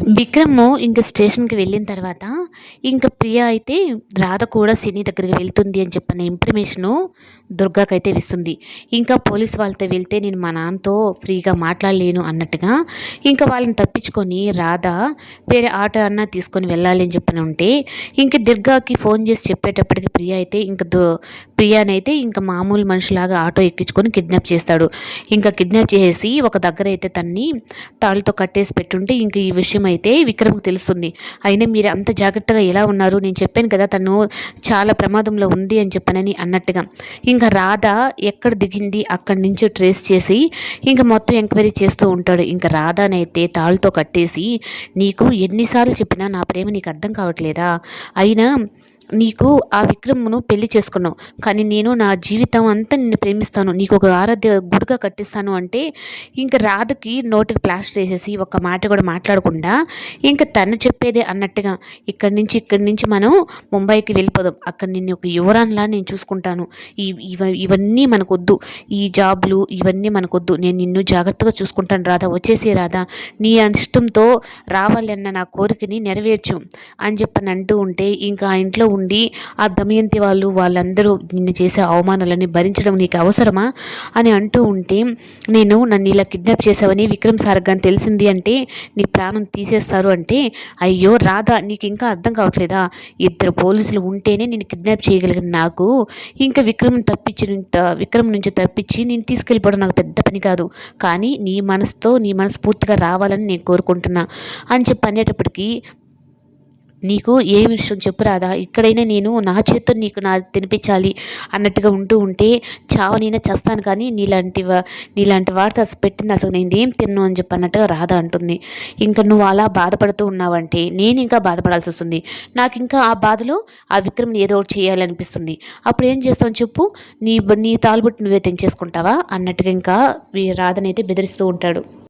విక్రమ్ ఇంక స్టేషన్‌కి వెళ్ళిన తర్వాత, ఇంక ప్రియ అయితే రాధ కూడా సినీ దగ్గరికి వెళ్తుంది అని చెప్పిన ఇన్ఫర్మేషను దుర్గాకైతే ఇస్తుంది. ఇంకా పోలీస్ వాళ్ళతో వెళ్తే నేను మా నాన్నతో ఫ్రీగా మాట్లాడలేను అన్నట్టుగా, ఇంకా వాళ్ళని తప్పించుకొని రాధ వేరే ఆటో అన్నా తీసుకొని వెళ్ళాలి అని చెప్పని ఉంటే, ఇంక దుర్గాకి ఫోన్ చేసి చెప్పేటప్పటికి ప్రియ అయితే ప్రియానైతే ఇంక మామూలు మనిషిలాగా ఆటో ఎక్కించుకొని కిడ్నాప్ చేస్తాడు. ఇంకా కిడ్నాప్ చేసేసి ఒక దగ్గర అయితే తన్ని తాళ్ళతో కట్టేసి పెట్టుంటే ఇంక ఈ విషయం అయితే విక్రమ్‌కి తెలుస్తుంది. అయినా మీరు అంత జాగ్రత్తగా ఎలా ఉన్నారు? నేను చెప్పాను కదా తను చాలా ప్రమాదంలో ఉంది అని చెప్పనని అన్నట్టుగా. ఇంకా రాధ ఎక్కడ దిగింది అక్కడి నుంచి ట్రేస్ చేసి ఇంక మొత్తం ఎంక్వైరీ చేస్తూ ఉంటాడు. ఇంకా రాధనైతే తాళ్ళతో కట్టేసి, నీకు ఎన్నిసార్లు చెప్పినా నా ప్రేమ నీకు అర్థం కావట్లేదా? అయినా నీకు ఆ విక్రమ్‌ను పెళ్లి చేసుకున్నావు. కానీ నేను నా జీవితం అంతా నిన్ను ప్రేమిస్తాను. నీకు ఒక ఆరాధ్య గుడిగా కట్టిస్తాను అంటే, ఇంక రాధకి నోటికి ప్లాస్టర్ ఏసేసి ఒక్క మాట కూడా మాట్లాడకుండా, ఇంక తను చెప్పేదే అన్నట్టుగా ఇక్కడి నుంచి మనం ముంబైకి వెళ్ళిపోదాం. అక్కడ నిన్ను ఒక యువరానిలా నేను చూసుకుంటాను. ఇవన్నీ మనకొద్దు. ఈ జాబ్‌లు ఇవన్నీ మనకొద్దు. నేను నిన్ను జాగ్రత్తగా చూసుకుంటాను రాధా. వచ్చేసేయి రాధా. నీ ఇష్టంతో రావాలన్న నా కోరికని నెరవేర్చు అని చెప్పని అంటూ ఉంటే, ఇంకా ఆ ఇంట్లో ఉండి ఆ దమయంతి వాళ్ళందరూ నిన్ను చేసే అవమానాలని భరించడం నీకు అవసరమా అని అంటూ ఉంటే, నన్ను ఇలా కిడ్నాప్ చేసావని విక్రమ్ సార్ గాని తెలిసింది అంటే నీ ప్రాణం తీసేస్తారు అంటే, అయ్యో రాధా నీకు ఇంకా అర్థం కావట్లేదా? ఇద్దరు పోలీసులు ఉంటేనే నేను కిడ్నాప్ చేయగలిగిన నాకు ఇంకా విక్రమ్ నుంచి తప్పించి నేను తీసుకెళ్ళిపోవడం నాకు పెద్ద పని కాదు. కానీ నీ మనస్ఫూర్తిగా రావాలని నేను కోరుకుంటున్నా అని చెప్పి అనేటప్పటికీ, నీకు ఏ విషయం చెప్పు రాదా? ఇక్కడైనా నేను నా చేత్తో నీకు తినిపించాలి అన్నట్టుగా ఉంటూ ఉంటే, చావనైనా చస్తాను కానీ నీలాంటి వాడితో అసలు పెట్టింది అసలు నేనేం తిన్ను అని చెప్పి అన్నట్టుగా రాధ అంటుంది. ఇంకా నువ్వు అలా బాధపడుతూ ఉన్నావంటే నేను ఇంకా బాధపడాల్సి వస్తుంది. నాకు ఇంకా ఆ బాధలో ఆ విక్రమ్ని ఏదో ఒకటి చేయాలనిపిస్తుంది. అప్పుడు ఏం చేస్తావు చెప్పు? నీ తాలుబుట్టు నువ్వే తెంచేసుకుంటావా అన్నట్టుగా ఇంకా రాధనైతే బెదిరిస్తూ ఉంటాడు.